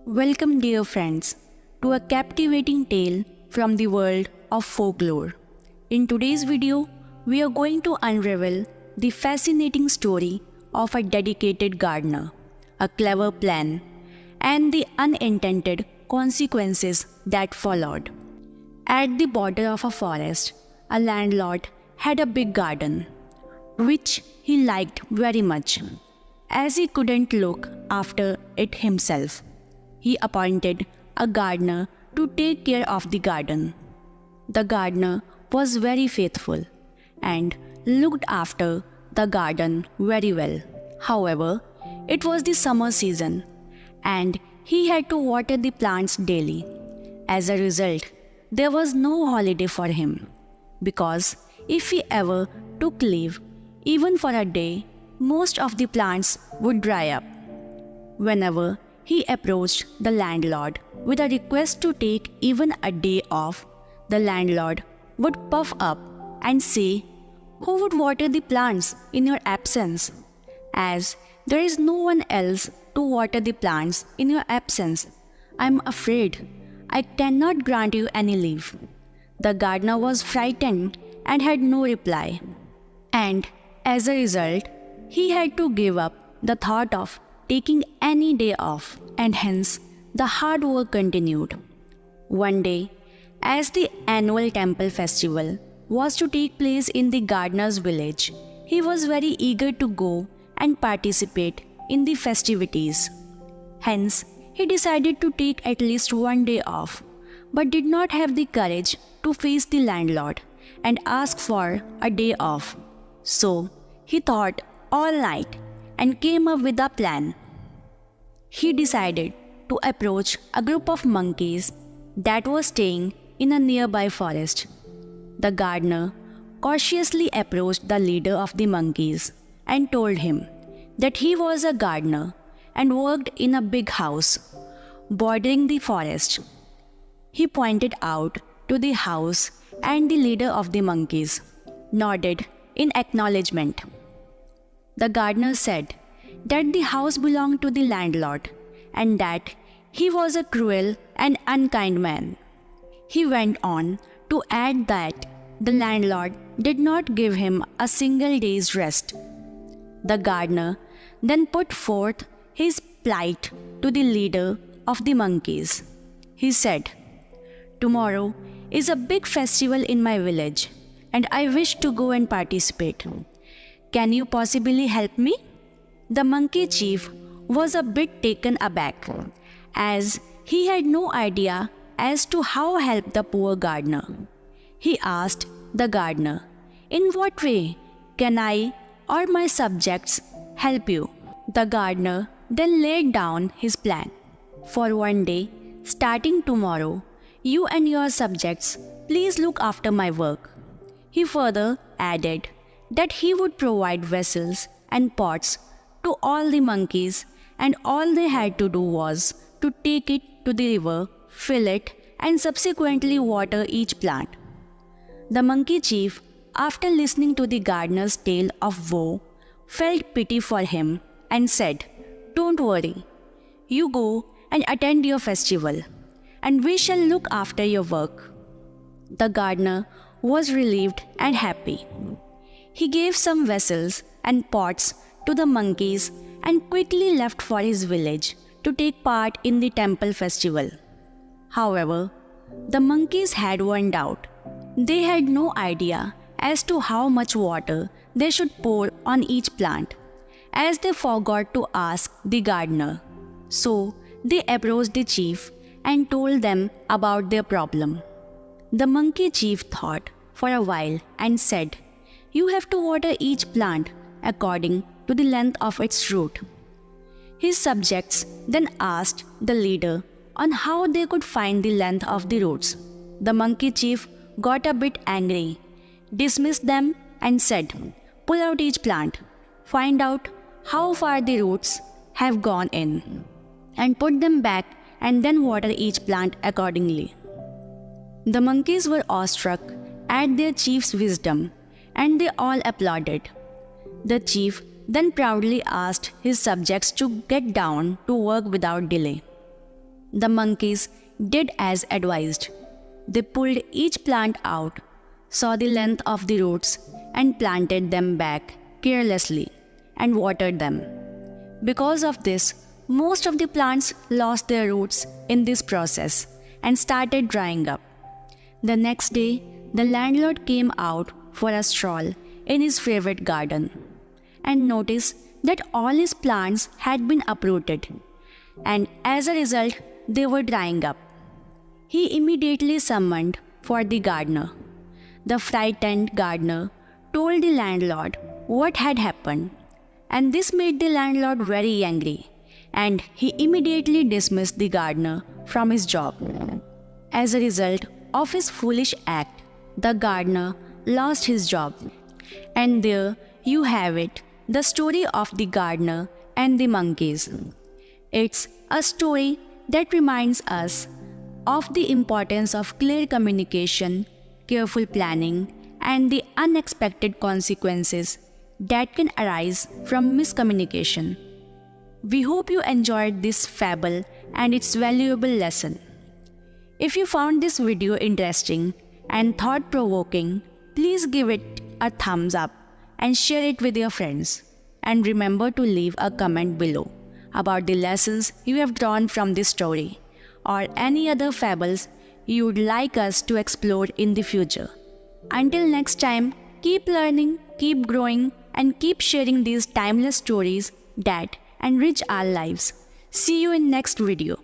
Welcome, dear friends, to a captivating tale from the world of folklore. In today's video, we are going to unravel the fascinating story of a dedicated gardener, a clever plan, and the unintended consequences that followed. At the border of a forest, a landlord had a big garden, which he liked very much, as he couldn't look after it himself. He appointed a gardener to take care of the garden. The gardener was very faithful and looked after the garden very well. However, it was the summer season and he had to water the plants daily. As a result, there was no holiday for him because if he ever took leave, even for a day, most of the plants would dry up. Whenever he approached the landlord with a request to take even a day off, the landlord would puff up and say, "Who would water the plants in your absence? As there is no one else to water the plants in your absence, I am afraid I cannot grant you any leave." The gardener was frightened and had no reply. And as a result, he had to give up the thought of taking any day off, and hence the hard work continued. One day, as the annual temple festival was to take place in the gardener's village, he was very eager to go and participate in the festivities. Hence, he decided to take at least one day off, but did not have the courage to face the landlord and ask for a day off. So, he thought all night and came up with a plan. He decided to approach a group of monkeys that was staying in a nearby forest. The gardener cautiously approached the leader of the monkeys and told him that he was a gardener and worked in a big house bordering the forest. He pointed out to the house and the leader of the monkeys nodded in acknowledgement. The gardener said that the house belonged to the landlord and that he was a cruel and unkind man. He went on to add that the landlord did not give him a single day's rest. The gardener then put forth his plight to the leader of the monkeys. He said, "Tomorrow is a big festival in my village and I wish to go and participate. Can you possibly help me?" The monkey chief was a bit taken aback, as he had no idea as to how help the poor gardener. He asked the gardener, "In what way can I or my subjects help you?" The gardener then laid down his plan. "For one day, starting tomorrow, you and your subjects please look after my work." He further added that he would provide vessels and pots to all the monkeys, and all they had to do was to take it to the river, fill it, and subsequently water each plant. The monkey chief, after listening to the gardener's tale of woe, felt pity for him and said, "Don't worry, you go and attend your festival, and we shall look after your work." The gardener was relieved and happy. He gave some vessels and pots to the monkeys and quickly left for his village to take part in the temple festival. However, the monkeys had one doubt. They had no idea as to how much water they should pour on each plant, as they forgot to ask the gardener. So, they approached the chief and told them about their problem. The monkey chief thought for a while and said, "You have to water each plant according to the length of its root." His subjects then asked the leader on how they could find the length of the roots. The monkey chief got a bit angry, dismissed them and said, "Pull out each plant, find out how far the roots have gone in, and put them back and then water each plant accordingly." The monkeys were awestruck at their chief's wisdom and they all applauded. The chief then proudly asked his subjects to get down to work without delay. The monkeys did as advised. They pulled each plant out, saw the length of the roots, and planted them back carelessly and watered them. Because of this, most of the plants lost their roots in this process and started drying up. The next day, the landlord came out for a stroll in his favorite garden and noticed that all his plants had been uprooted, and as a result, they were drying up. He immediately summoned for the gardener. The frightened gardener told the landlord what had happened, and this made the landlord very angry, and he immediately dismissed the gardener from his job. As a result of his foolish act, the gardener lost his job. And there you have it, the story of the gardener and the monkeys. It's a story that reminds us of the importance of clear communication, careful planning, and the unexpected consequences that can arise from miscommunication. We hope you enjoyed this fable and its valuable lesson. If you found this video interesting and thought-provoking, please give it a thumbs up and share it with your friends. And remember to leave a comment below about the lessons you have drawn from this story or any other fables you would like us to explore in the future. Until next time, keep learning, keep growing, and keep sharing these timeless stories that enrich our lives. See you in next video.